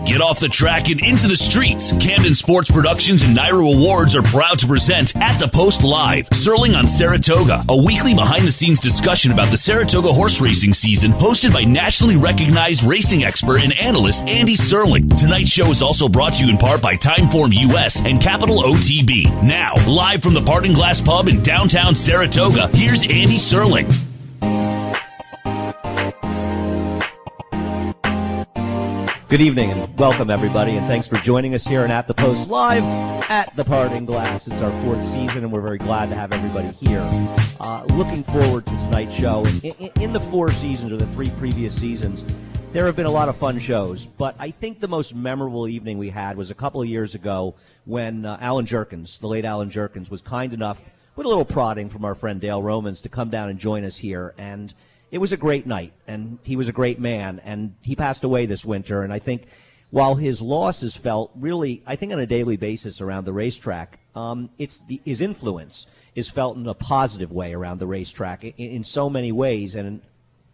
Get off the track and into the streets. Camden Sports Productions and Naira Awards are proud to present At the Post Live, Serling on Saratoga, a weekly behind-the-scenes discussion about the Saratoga horse racing season, hosted by nationally recognized racing expert and analyst Andy Serling. Tonight's show is also brought to you in part by Timeform US and Capital OTB. Now, live from the Parting Glass Pub in downtown Saratoga, here's Andy Serling. Good evening and welcome everybody, and thanks for joining us here and At the Post Live at the Parting Glass. It's our fourth season and we're very glad to have everybody here. Looking forward to tonight's show. In the four seasons, or the three previous seasons, there have been a lot of fun shows, but I think the most memorable evening we had was a couple of years ago when Allen Jerkens, the late Allen Jerkens, was kind enough, with a little prodding from our friend Dale Romans, to come down and join us here. And it was a great night, and he was a great man, and he passed away this winter. And I think while his loss is felt really, I think, on a daily basis around the racetrack, his influence is felt in a positive way around the racetrack in so many ways. And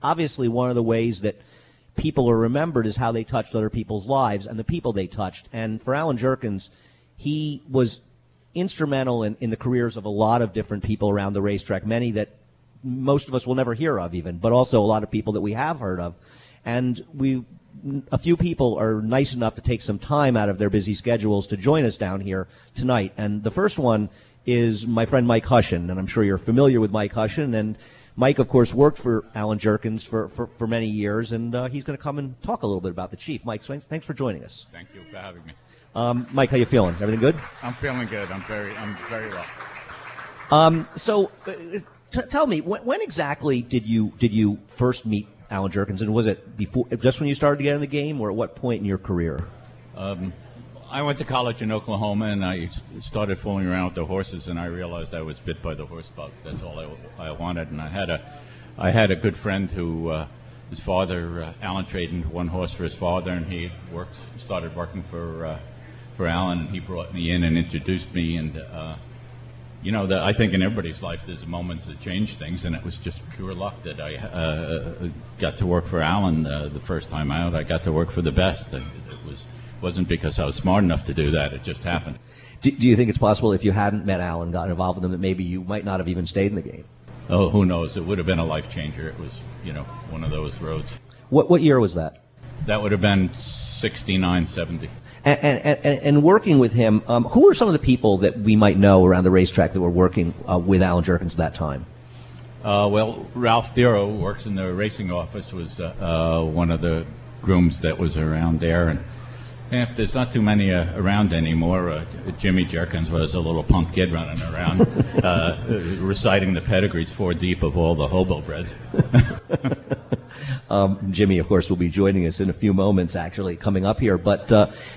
obviously one of the ways that people are remembered is how they touched other people's lives and the people they touched. And for Allen Jerkens, he was instrumental in the careers of a lot of different people around the racetrack, many that most of us will never hear of even, but also a lot of people that we have heard of. And a few people are nice enough to take some time out of their busy schedules to join us down here tonight. And the first one is my friend Mike Hushion, and I'm sure you're familiar with Mike Hushion. And Mike, of course, worked for Allen Jerkens for many years, and he's going to come and talk a little bit about the Chief. Mike, thanks for joining us. Thank you for having me. Mike, how you feeling? Everything good? I'm feeling good. I'm very well. Tell me, when exactly did you first meet Allen Jerkens, and was it before, just when you started to get in the game, or at what point in your career? I went to college in Oklahoma, and I started fooling around with the horses, and I realized I was bit by the horse bug. That's all I wanted. And I had a good friend who his father, Allen, traded one horse for his father, and he started working for Allen, and he brought me in and introduced me. And I think in everybody's life there's moments that change things, and it was just pure luck that I got to work for Allen the first time out. I got to work for the best. It wasn't because I was smart enough to do that. It just happened. Do you think it's possible if you hadn't met Allen, gotten involved with him, that maybe you might not have even stayed in the game? Oh, who knows? It would have been a life changer. It was, one of those roads. What year was that? That would have been 69, 70. And working with him, who are some of the people that we might know around the racetrack that were working with Allen Jerkens at that time? Well, Ralph Thero, who works in the racing office, was one of the grooms that was around there. And there's not too many around anymore. Jimmy Jerkens was a little punk kid running around reciting the pedigrees 4 deep of all the hobo breds. Jimmy, of course, will be joining us in a few moments, actually, coming up here. But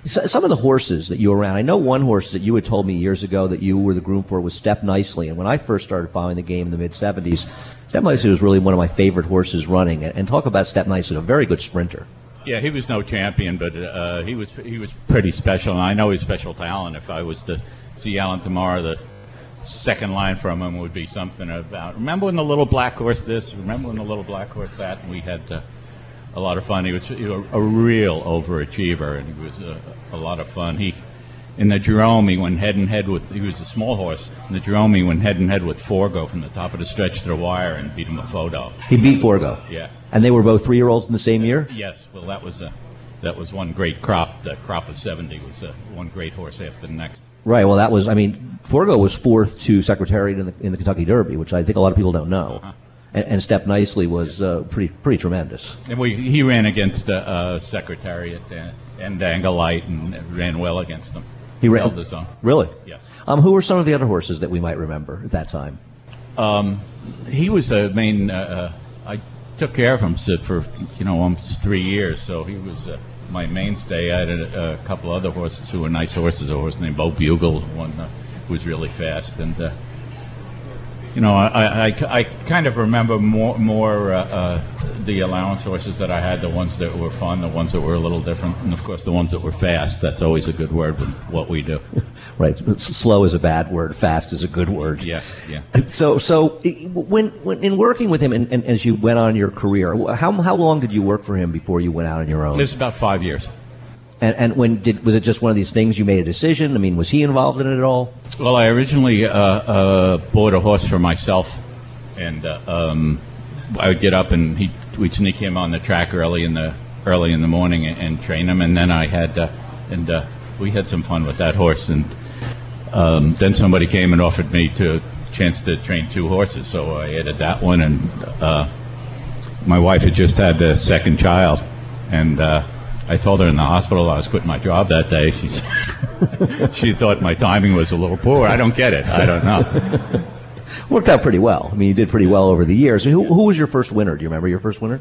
some of the horses that you were around, I know one horse that you had told me years ago that you were the groom for was Step Nicely. And when I first started following the game in the mid-'70s, Step Nicely was really one of my favorite horses running. And talk about Step Nicely, a very good sprinter. Yeah, he was no champion, but he was pretty special. And I know he's special to Allen. If I was to see Allen tomorrow, the second line from him would be something about, remember when the little black horse this, remember when the little black horse that, and we had a lot of fun. He was a real overachiever, and he was a lot of fun. In the Jerome, he went head-and-head with, he was a small horse, in the Jerome he went head-and-head with Forgo from the top of the stretch to the wire and beat him a photo. He beat Forgo? Yeah. And they were both 3-year-olds in the same year? Yes. Well, that was one great crop. The crop of 70 was one great horse after the next. Right. Well, Forgo was fourth to Secretariat in the Kentucky Derby, which I think a lot of people don't know. Uh-huh. And Step Nicely was pretty tremendous. And he ran against Secretariat and Anglite and ran well against them. He ran his own. Really? Yes. Who were some of the other horses that we might remember at that time? He was the main. I took care of him for almost 3 years, so he was my mainstay. I had a couple other horses who were nice horses. A horse named Bo Bugle, one who was really fast, and I kind of remember more the allowance horses that I had, the ones that were fun, the ones that were a little different, and of course the ones that were fast. That's always a good word with what we do. Right. Slow is a bad word. Fast is a good word. Yeah, yeah. So when in working with him and as you went on your career, how long did you work for him before you went out on your own? It was about 5 years. And was it just one of these things you made a decision? I mean, was he involved in it at all? Well, I originally bought a horse for myself, and I would get up and we'd sneak him on the track early in the morning and train him, and then we had some fun with that horse, and then somebody came and offered me a chance to train 2 horses, so I added that one, and my wife had just had the second child, and I told her in the hospital I was quitting my job that day. She thought my timing was a little poor. I don't get it. I don't know. Worked out pretty well. I mean, you did pretty well over the years. Who was your first winner? Do you remember your first winner?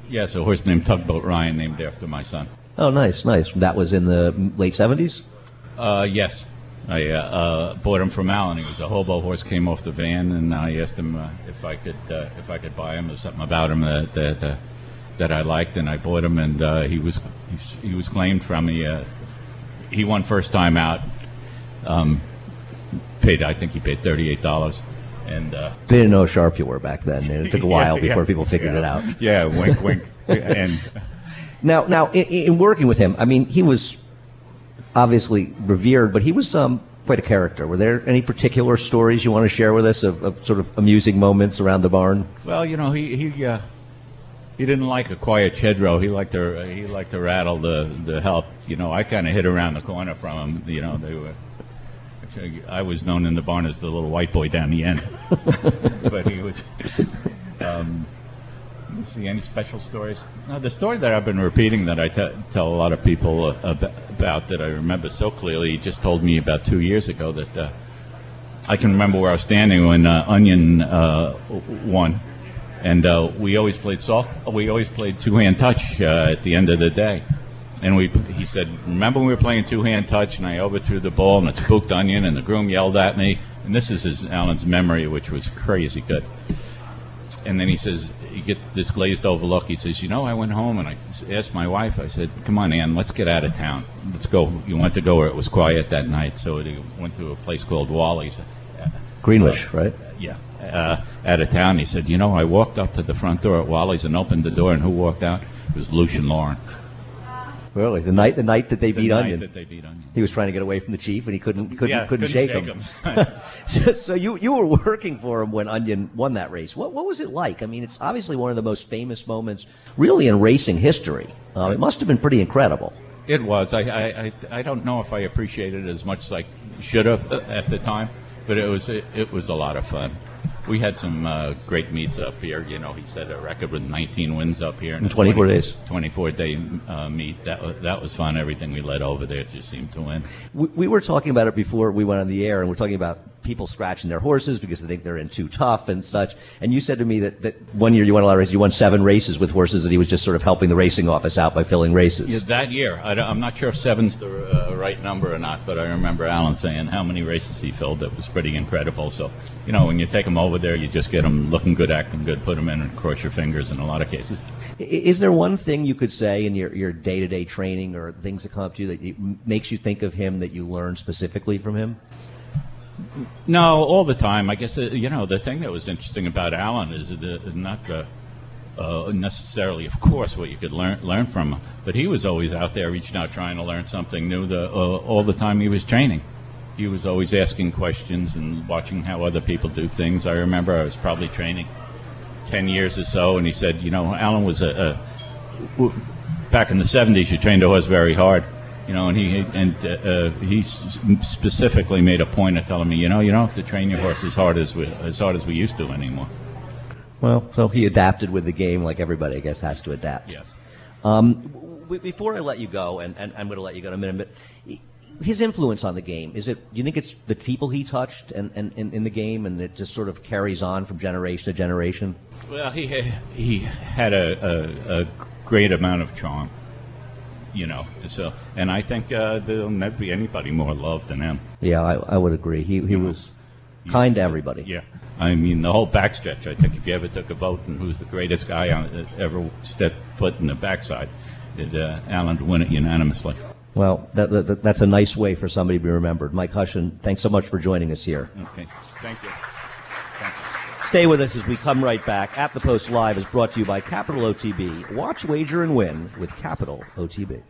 Yes, a horse named Tugboat Ryan, named after my son. Oh, nice. That was in the late 70s? Yes. I bought him from Allen. He was a hobo horse, came off the van, and I asked him if I could buy him. There was something about him that I liked, and I bought him, and he was claimed from me. He won first time out. I think he paid $38. And they didn't know how sharp you were back then. And it took a while before people figured it out. Yeah, wink, wink. And now, in working with him, I mean, he was obviously revered, but he was quite a character. Were there any particular stories you want to share with us of sort of amusing moments around the barn? Well, he didn't like a quiet chedro. He liked to rattle the help. I kind of hid around the corner from him. They were. I was known in the barn as the little white boy down the end. But he was. Let's see, any special stories? No, the story that I've been repeating that I tell a lot of people about that I remember so clearly, he just told me about 2 years ago that I can remember where I was standing when Onion won. And we always played we always played two-hand touch at the end of the day. And he said, remember when we were playing two-hand touch and I overthrew the ball and it spooked Onion and the groom yelled at me? And this is Allen's memory, which was crazy good. And then he says, you get this glazed over look. He says, I went home and I asked my wife, I said, come on, Ann, let's get out of town. Let's go. You want to go where it was quiet that night. So they went to a place called Wally's. Greenwich, right? Yeah. Out of town. He said, I walked up to the front door at Wally's and opened the door, and who walked out? It was Lucian Lauren. Really? The night that they beat Onion? The night that they beat Onion. He was trying to get away from the chief, and he couldn't shake him. So you were working for him when Onion won that race. What was it like? I mean, it's obviously one of the most famous moments, really, in racing history. It must have been pretty incredible. It was. I don't know if I appreciated it as much as I should have at the time, but it was a lot of fun. We had some great meets up here. He set a record with 19 wins up here in 24 days. 24-day meet. That was fun. Everything we led over there just seemed to win. We were talking about it before we went on the air, and we're talking about people scratching their horses because they think they're in too tough and such. And you said to me that one year you won a lot of races. You won 7 races with horses that he was just sort of helping the racing office out by filling races. Yeah, that year. I'm not sure if 7's the right number or not, but I remember Allen saying how many races he filled. That was pretty incredible. So, when you take them over there, you just get them looking good, acting good, put them in and cross your fingers in a lot of cases. Is there one thing you could say in your day-to-day training or things that come up to you that makes you think of him that you learned specifically from him? No, all the time. I guess, the thing that was interesting about Allen is not necessarily, of course, what you could learn from him, but he was always out there reaching out, trying to learn something new all the time he was training. He was always asking questions and watching how other people do things. I remember I was probably training 10 years or so, and he said, Allen was back in the 70s, you trained a horse very hard. And he specifically made a point of telling me, you don't have to train your horse as hard as we used to anymore. Well, so he adapted with the game, like everybody, I guess, has to adapt. Yes. Before I let you go, and I'm going to let you go in a minute, but his influence on the game, do you think it's the people he touched and in the game, and it just sort of carries on from generation to generation? Well, he had a great amount of charm. So, and I think there'll never be anybody more loved than him. Yeah, I would agree. He was kind to everybody. Yeah. I mean, the whole backstretch, I think if you ever took a vote and who's the greatest guy that ever stepped foot in the backside, Allen would win it unanimously. Well, that's a nice way for somebody to be remembered. Mike Hushion, thanks so much for joining us here. Okay. Thank you. Stay with us as we come right back. At the Post Live is brought to you by Capital OTB. Watch, wager, and win with Capital OTB.